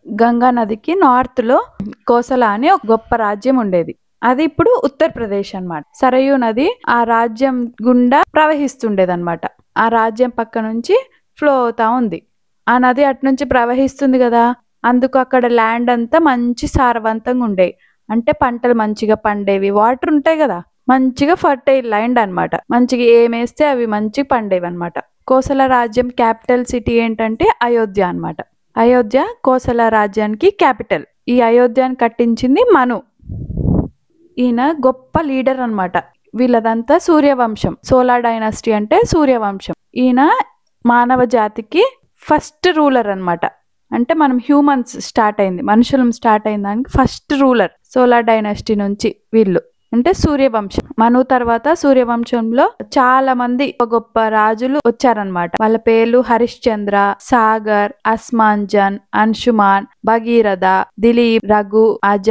గంగా నదికి నార్త్ లో కోసల అని ఒక గొప్ప రాజ్యం ఉండేది. అది ఇప్పుడు ఉత్తరప్రదేశ్ అన్నమాట. సరయూ నది ఆ రాజ్యం గుండా ప్రవహిస్తుండేదన్నమాట. ఆ రాజ్యం పక్క నుంచి ఫ్లో అవుతా ఉంది. ఆ నది అటు నుంచి ప్రవహిస్తుంది కదా, అందుకు అక్కడ ల్యాండ్ అంతా మంచి సారవంతంగా ఉండేవి. అంటే పంటలు మంచిగా పండేవి, వాటర్ ఉంటాయి కదా, మంచిగా ఫర్టైల్ ల్యాండ్ అన్నమాట. మంచిగా ఏమేస్తే అవి మంచిగా పండేవి అన్నమాట. కోసల రాజ్యం క్యాపిటల్ సిటీ ఏంటంటే అయోధ్య అన్నమాట. అయోధ్య కోసల రాజ్యానికి క్యాపిటల్. ఈ అయోధ్యను కట్టించింది మను. ఈయన గొప్ప లీడర్ అన్నమాట. వీళ్ళదంతా సూర్యవంశం. సోలార్ డైనాసిటీ అంటే సూర్యవంశం. ఈయన మానవ జాతికి ఫస్ట్ రూలర్ అన్నమాట. అంటే మనం హ్యూమన్స్ స్టార్ట్ అయింది, మనుషులం స్టార్ట్ అయిన దానికి ఫస్ట్ రూలర్ సోలార్ డైనాసిటీ నుంచి వీళ్ళు. అంటే సూర్యవంశం. మను తర్వాత సూర్యవంశంలో చాలా మంది గొప్ప రాజులు వచ్చారనమాట. వాళ్ళ పేర్లు హరిశ్చంద్ర, సాగర్, అస్మాంజన్, అంశుమాన్, భగీరథ, దిలీప్, రఘు, అజ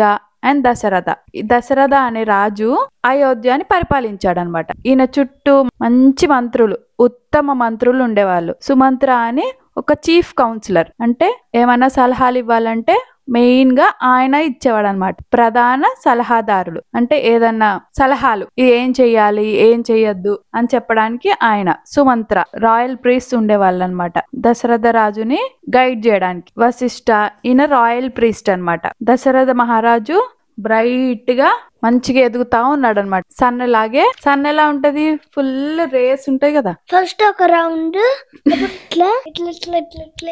అండ్ దశరథ. ఈ దశరథ అనే రాజు అయోధ్యని పరిపాలించాడనమాట. ఈయన చుట్టూ మంచి మంత్రులు, ఉత్తమ మంత్రులు ఉండేవాళ్ళు. సుమంత్ర అని ఒక చీఫ్ కౌన్సిలర్, అంటే ఏమైనా సలహాలు ఇవ్వాలంటే మెయిన్ గా ఆయన ఇచ్చేవాడు అనమాట. ప్రధాన సలహాదారులు అంటే ఏదన్నా సలహాలు ఏం చెయ్యాలి ఏం చెయ్యొద్దు అని చెప్పడానికి ఆయన సుమంత్ర. రాయల్ ప్రీస్ట్ ఉండేవాళ్ళు అనమాట దశరథ రాజుని గైడ్ చేయడానికి. వశిష్ఠ ఈయన రాయల్ ప్రీస్ట్ అన్నమాట. దశరథ మహారాజు బ్రైట్ గా మంచిగా ఎదుగుతా ఉన్నాడు అనమాట. సన్నలాగే. సన్న ఎలా ఉంటది, ఫుల్ రేస్ ఉంటాయి కదా, ఫస్ట్ ఒక రౌండ్ ఇట్లా ఇట్లా ఇట్లా ఇట్లా ఇట్లా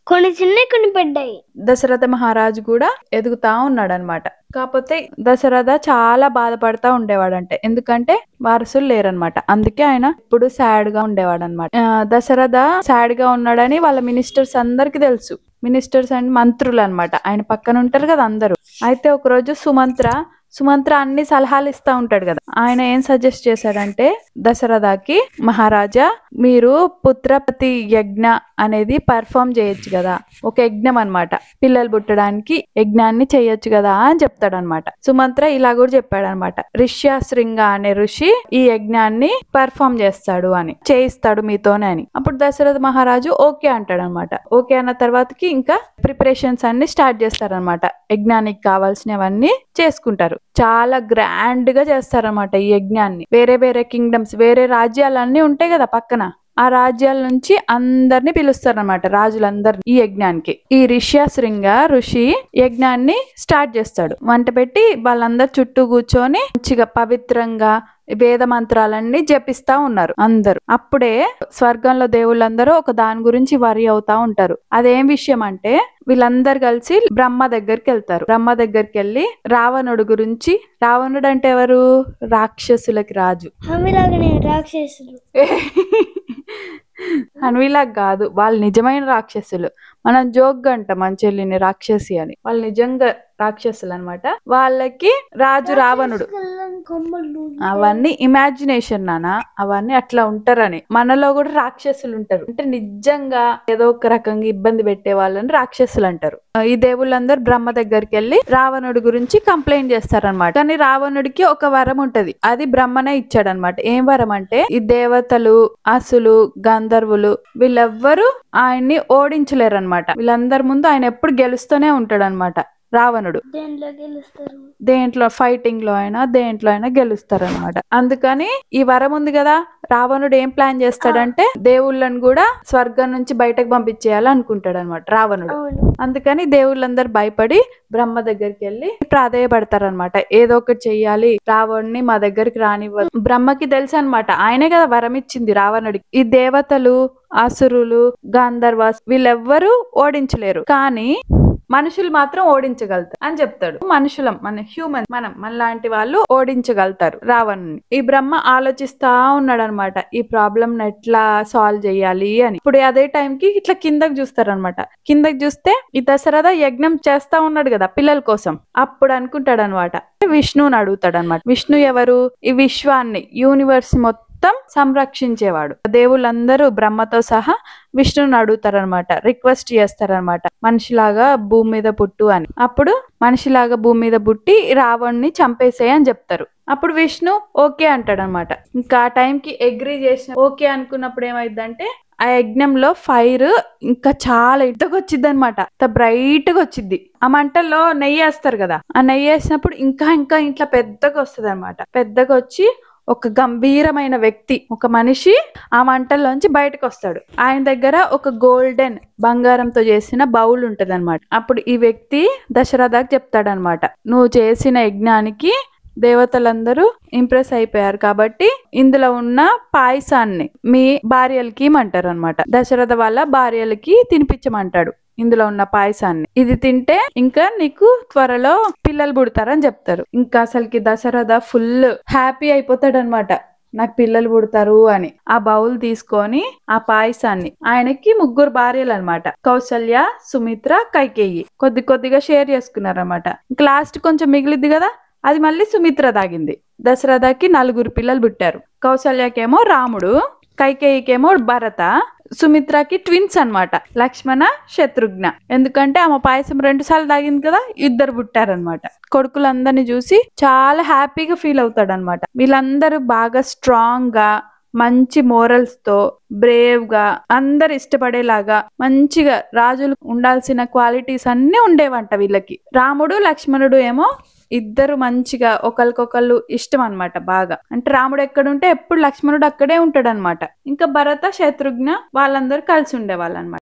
కొన్ని చిన్న కొన్ని పెద్దాయి. దశరథ మహారాజు కూడా ఎదుగుతా ఉన్నాడు అనమాట. కాకపోతే దశరథ చాలా బాధపడతా ఉండేవాడంటే, ఎందుకంటే వారసులు లేరనమాట. అందుకే ఆయన ఇప్పుడు సాడ్ గా ఉండేవాడు అనమాట. దశరథ సాడ్ గా ఉన్నాడని వాళ్ళ మినిస్టర్స్ అందరికి తెలుసు. మినిస్టర్స్ అండ్ మంత్రులు అనమాట, ఆయన పక్కన ఉంటారు కదా అందరూ. అయితే ఒకరోజు సుమంత్ర అన్ని సలహాలు ఇస్తా ఉంటాడు కదా. ఆయన ఏం సజెస్ట్ చేశాడంటే దశరథకి, మహారాజా మీరు పుత్రపతి యజ్ఞ అనేది పర్ఫామ్ చేయొచ్చు కదా, ఒక యజ్ఞం అన్నమాట, పిల్లలు పుట్టడానికి యజ్ఞాన్ని చేయొచ్చు కదా అని చెప్తాడనమాట. సుమంత్ర ఇలా కూడా చెప్పాడనమాట, ఋష్యశృంగ అనే ఋషి ఈ యజ్ఞాన్ని పర్ఫామ్ చేస్తాడు అని, చేయిస్తాడు మీతోనే అని. అప్పుడు దశరథ మహారాజు ఓకే అంటాడనమాట. ఓకే అన్న తర్వాతకి ఇంకా ప్రిపరేషన్స్ అన్ని స్టార్ట్ చేస్తారనమాట. యజ్ఞానికి కావాల్సినవన్నీ చేసుకుంటారు. చాలా గ్రాండ్ గా చేస్తారనమాట ఈ యజ్ఞాన్ని. వేరే వేరే కింగ్డమ్స్, వేరే రాజ్యాలన్నీ ఉంటాయి కదా పక్కన, ఆ రాజ్యాల నుంచి అందరిని పిలుస్తారనమాట, రాజులందరినీ ఈ యజ్ఞానికి. ఈ ఋష్యశృంగ ఋషి యజ్ఞాన్ని స్టార్ట్ చేస్తాడు. వంట పెట్టి వాళ్ళందరు చుట్టూ కూర్చొని మంచిగా పవిత్రంగా వేద మంత్రాలన్నీ జపిస్తా ఉన్నారు అందరూ. అప్పుడే స్వర్గంలో దేవుళ్ళందరూ ఒక దాని గురించి వరి అవుతా ఉంటారు. అదేం విషయం అంటే వీళ్ళందరు కలిసి బ్రహ్మ దగ్గరికి వెళ్తారు. బ్రహ్మ దగ్గరికి వెళ్ళి రావణుడు గురించి, రావణుడు అంటే ఎవరు, రాక్షసులకి రాజు. రాక్షసులు అన్విలాగ్ కాదు, వాళ్ళు నిజమైన రాక్షసులు. మనం జోక్ అంట మంచెల్లిని రాక్షసి అని, వాళ్ళు నిజంగా రాక్షసులు అనమాట. వాళ్ళకి రాజు రావణుడు. అవన్నీ ఇమాజినేషన్ నానా, అవన్నీ అట్లా ఉంటారని. మనలో కూడా రాక్షసులు ఉంటారు, అంటే నిజంగా ఏదో ఒక రకంగా ఇబ్బంది పెట్టే వాళ్ళని రాక్షసులు అంటారు. ఈ దేవుళ్ళందరూ బ్రహ్మ దగ్గరికి వెళ్ళి రావణుడి గురించి కంప్లైంట్ చేస్తారనమాట. కానీ రావణుడికి ఒక వరం ఉంటది, అది బ్రహ్మనే ఇచ్చాడనమాట. ఏం వరం అంటే ఈ దేవతలు, అసులు, గంధర్వులు వీళ్ళెవ్వరూ ఆయన్ని ఓడించలేరనమాట. వీళ్ళందరి ముందు ఆయన ఎప్పుడు గెలుస్తూనే ఉంటాడు అనమాట. రావణుడు దేంట్లో ఫైటింగ్ లో అయినా దేంట్లో అయినా గెలుస్తారు అనమాట. అందుకని ఈ వరం ఉంది కదా, రావణుడు ఏం ప్లాన్ చేస్తాడంటే దేవుళ్ళని కూడా స్వర్గం నుంచి బయటకు పంపించేయాలి అనుకుంటాడు అనమాట రావణుడు. అందుకని దేవుళ్ళందరూ భయపడి బ్రహ్మ దగ్గరికి వెళ్ళి ప్రాధేయపడతారనమాట, ఏదో ఒకటి చెయ్యాలి, రావణుడిని మా దగ్గరికి రానివ్వదు. బ్రహ్మకి తెలుసు అనమాట, ఆయనే కదా వరం ఇచ్చింది రావణుడికి. ఈ దేవతలు, అసురులు, గంధర్వాస్ వీళ్ళెవ్వరూ ఓడించలేరు, కానీ మనుషులు మాత్రం ఓడించగలుగుతారు అని చెప్తాడు. మనుషులం, మన హ్యూమన్, మనలాంటి వాళ్ళు ఓడించగలుగుతారు రావణుని. ఈ బ్రహ్మ ఆలోచిస్తా ఉన్నాడు అనమాట, ఈ ప్రాబ్లం ఎట్లా సాల్వ్ చేయాలి అని. ఇప్పుడు అదే టైంకి ఇట్లా కిందకి చూస్తారనమాట. కిందకి చూస్తే ఈ దశరథ యజ్ఞం చేస్తా ఉన్నాడు కదా పిల్లల కోసం. అప్పుడు అనుకుంటాడు అనమాట, విష్ణువుని అడుగుతాడు అనమాట. విష్ణు ఎవరు, ఈ విశ్వాన్ని, యూనివర్స్ మొత్తం సంరక్షించేవాడు. దేవుళ్ళందరూ బ్రహ్మతో సహా విష్ణుని అడుగుతారనమాట, రిక్వెస్ట్ చేస్తారనమాట, మనిషిలాగా భూమి మీద పుట్టు అని. అప్పుడు మనిషిలాగా భూమి మీద పుట్టి రావణ్ణి చంపేసేయ్ అని చెప్తారు. అప్పుడు విష్ణు ఓకే అంటాడు అనమాట. ఇంకా ఆ టైంకి అగ్రీ చేసిన ఓకే అనుకున్నప్పుడు ఏమైందంటే ఆ యజ్ఞంలో ఫైర్ ఇంకా చాలా ఇటుగా వచ్చింది అనమాట, బ్రైట్ గా వచ్చింది. ఆ మంటల్లో నెయ్యి వేస్తారు కదా, ఆ నెయ్యి వేసినప్పుడు ఇంకా ఇంకా ఇంట్లో పెద్దగా వస్తుంది అనమాట. పెద్దగా వచ్చి ఒక గంభీరమైన వ్యక్తి, ఒక మనిషి ఆ మంటల్లోంచి బయటకు వస్తాడు. ఆయన దగ్గర ఒక గోల్డెన్ బంగారంతో చేసిన బౌల్ ఉంటది అనమాట. అప్పుడు ఈ వ్యక్తి దశరథకి చెప్తాడనమాట, నువ్వు చేసిన యజ్ఞానికి దేవతలందరూ ఇంప్రెస్ అయిపోయారు కాబట్టి ఇందులో ఉన్న పాయసాన్ని మీ భార్యలకి ఇమ్మంటారు అనమాట. దశరథ వాళ్ళ భార్యలకి తినిపించమంటాడు ఇందులో ఉన్న పాయసాన్ని. ఇది తింటే ఇంకా నీకు త్వరలో పిల్లలు పుడతారని చెప్తారు. ఇంకా అసలుకి దశరథ ఫుల్ హ్యాపీ అయిపోతాడు అనమాట, నాకు పిల్లలు పుడతారు అని. ఆ బౌల్ తీసుకొని ఆ పాయసాన్ని, ఆయనకి 3 భార్యలు అనమాట, కౌసల్య, సుమిత్ర, కైకేయి, కొద్ది కొద్దిగా షేర్ చేసుకున్నారు అనమాట. ఇంకా లాస్ట్ కొంచెం మిగిలిద్ది కదా, అది మళ్ళీ సుమిత్ర తాగింది. దశరథకి 4 పిల్లలు పుట్టారు. కౌసల్యకేమో రాముడు, కైకేయికేమో భరత, సుమిత్రకి ట్విన్స్ అన్నమాట, లక్ష్మణ, శత్రుఘ్న. ఎందుకంటే ఆమె పాయసం 2 సార్లు తాగింది కదా, 2 పుట్టారనమాట. కొడుకులందరినీ చూసి చాలా హ్యాపీగా ఫీల్ అవుతాడు అనమాట. వీళ్ళందరూ బాగా స్ట్రాంగ్ గా, మంచి మోరల్స్ తో, బ్రేవ్ గా, అందరు ఇష్టపడేలాగా మంచిగా రాజులు ఉండాల్సిన క్వాలిటీస్ అన్ని ఉండేవంట వీళ్ళకి. రాముడు, లక్ష్మణుడు ఏమో ఇద్దరు మంచిగా ఒకరికొకళ్ళు ఇష్టం అన్నమాట బాగా. అంటే రాముడు ఎక్కడుంటే ఎప్పుడు లక్ష్మణుడు అక్కడే ఉంటాడు అనమాట. ఇంకా భరత, శత్రుఘ్న వాళ్ళందరూ కలిసి ఉండేవాళ్ళు అనమాట.